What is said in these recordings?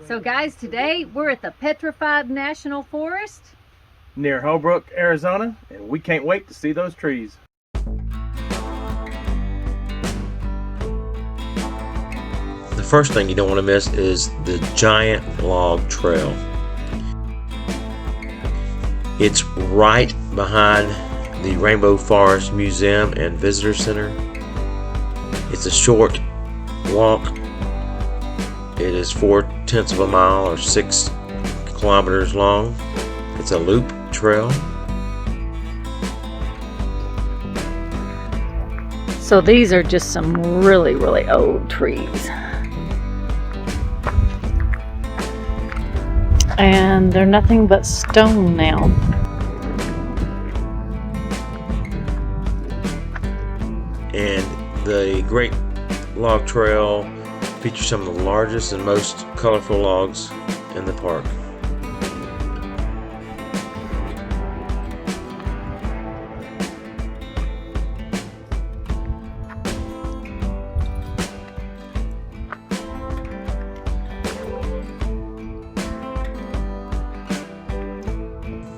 So guys, today we're at the Petrified National Forest near Holbrook, Arizona, and we can't wait to see those trees. The first thing you don't want to miss is the giant log trail. It's right behind the Rainbow Forest Museum and Visitor Center. It's a short walk. It is 4/10 of a mile or 6 kilometers long. It's a loop trail. So these are just some really old trees. And they're nothing but stone now. And the Great Log Trail features some of the largest and most colorful logs in the park.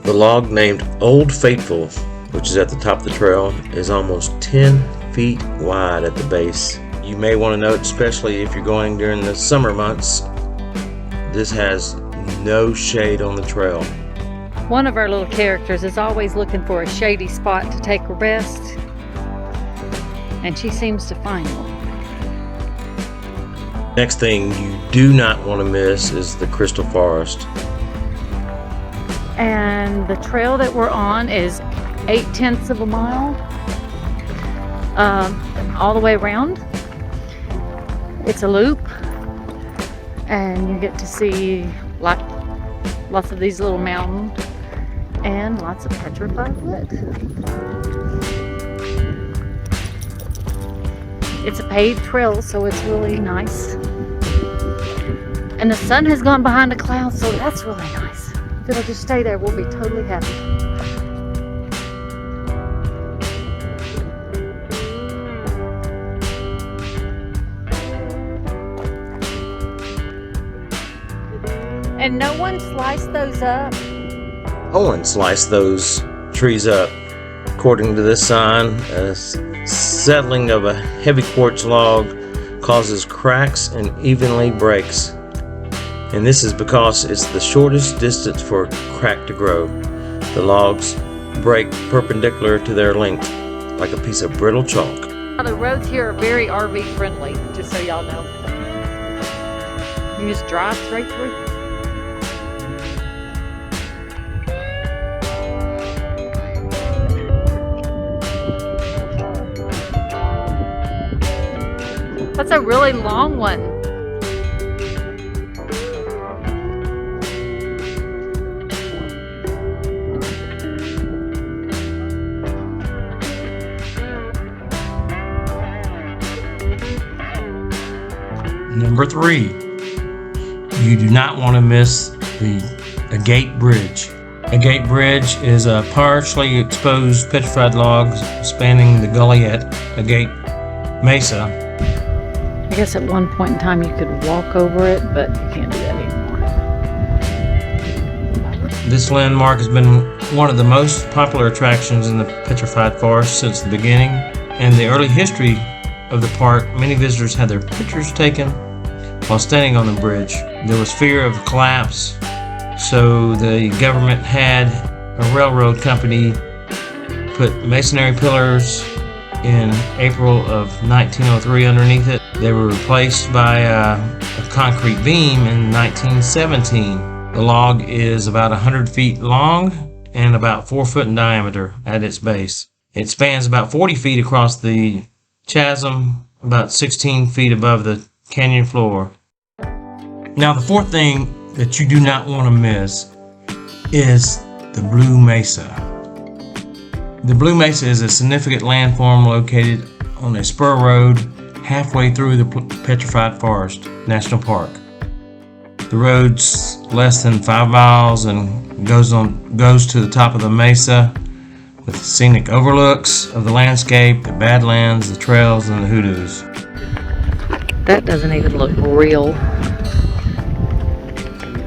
The log named Old Faithful, which is at the top of the trail, is almost 10 feet wide at the base. You may want to note, especially if you're going during the summer months, this has no shade on the trail. One of our little characters is always looking for a shady spot to take a rest, and she seems to find one. Next thing you do not want to miss is the Crystal Forest. And the trail that we're on is 8/10 of a mile all the way around. It's a loop, and you get to see lots of these little mountains and lots of petrified wood. It's a paved trail, so it's really nice. And the sun has gone behind the clouds, so that's really nice. If it'll just stay there, we'll be totally happy. And no one sliced those up? Owen sliced those trees up. According to this sign, a settling of a heavy quartz log causes cracks and evenly breaks. And this is because it's the shortest distance for a crack to grow. The logs break perpendicular to their length, like a piece of brittle chalk. The roads here are very RV friendly, just so y'all know. You just drive straight through. That's a really long one. Number 3, you do not want to miss the Agate Bridge. Agate Bridge is a partially exposed petrified log spanning the gully at Agate Mesa. I guess at one point in time you could walk over it, but you can't do that anymore. This landmark has been one of the most popular attractions in the Petrified Forest since the beginning. In the early history of the park, many visitors had their pictures taken while standing on the bridge. There was fear of collapse, so the government had a railroad company put masonry pillars in April of 1903 underneath it. They were replaced by a concrete beam in 1917. The log is about 100 feet long and about 4 foot in diameter at its base. It spans about 40 feet across the chasm, about 16 feet above the canyon floor. Now, the fourth thing that you do not want to miss is the Blue Mesa. The Blue Mesa is a significant landform located on a spur road halfway through the Petrified Forest National Park. The road's less than 5 miles and goes to the top of the mesa with scenic overlooks of the landscape, the Badlands, the trails, and the Hoodies. That doesn't even look real.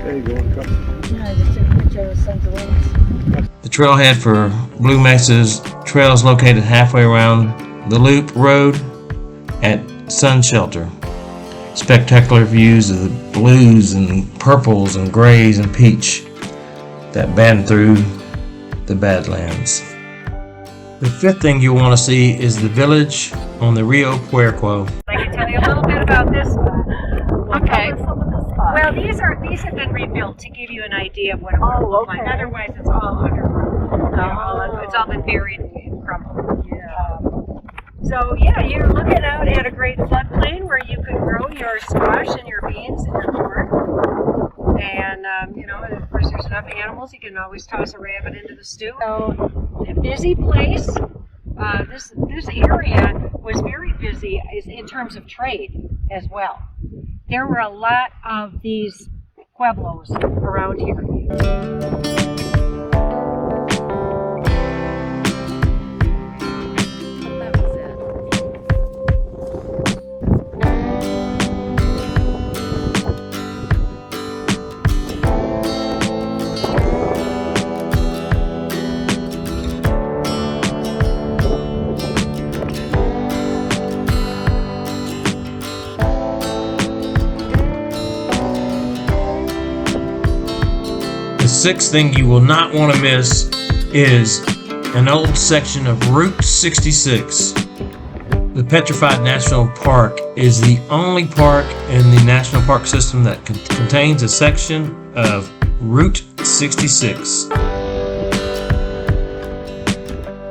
There you go. Yeah, I just took a picture of Sons of Lynn. The trailhead for Blue Mesa's trail is located halfway around the loop road at Sun Shelter. Spectacular views of the blues and purples and grays and peach that band through the Badlands. The fifth thing you'll want to see is the village on the Rio Puerco. I can tell you a little bit about this spot. Okay. Well, these have been rebuilt to give you an idea of what it would look like. Otherwise, it's all underground. It's all been buried and crumbled. So yeah, you're looking out at a great floodplain where you could grow your squash and your beans and your corn. And of course, there's enough animals. You can always toss a rabbit into the stew. So, a busy place. This area was very busy in terms of trade as well. There were a lot of these pueblos around here. The sixth thing you will not want to miss is an old section of Route 66. The Petrified National Park is the only park in the national park system that contains a section of Route 66.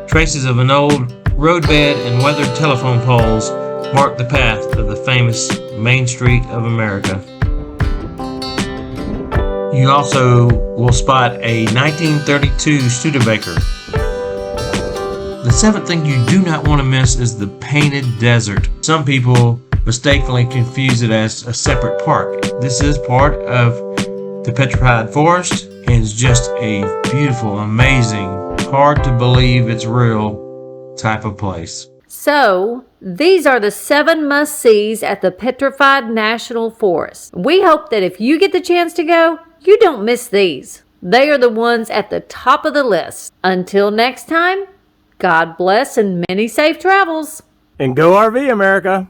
Traces of an old roadbed and weathered telephone poles mark the path of the famous Main Street of America. You also will spot a 1932 Studebaker. The seventh thing you do not want to miss is the Painted Desert. Some people mistakenly confuse it as a separate park. This is part of the Petrified Forest and is just a beautiful, amazing, hard to believe it's real type of place. So, these are the 7 must-sees at the Petrified National Forest. We hope that if you get the chance to go, you don't miss these. They are the ones at the top of the list. Until next time, God bless and many safe travels. And go RV, America!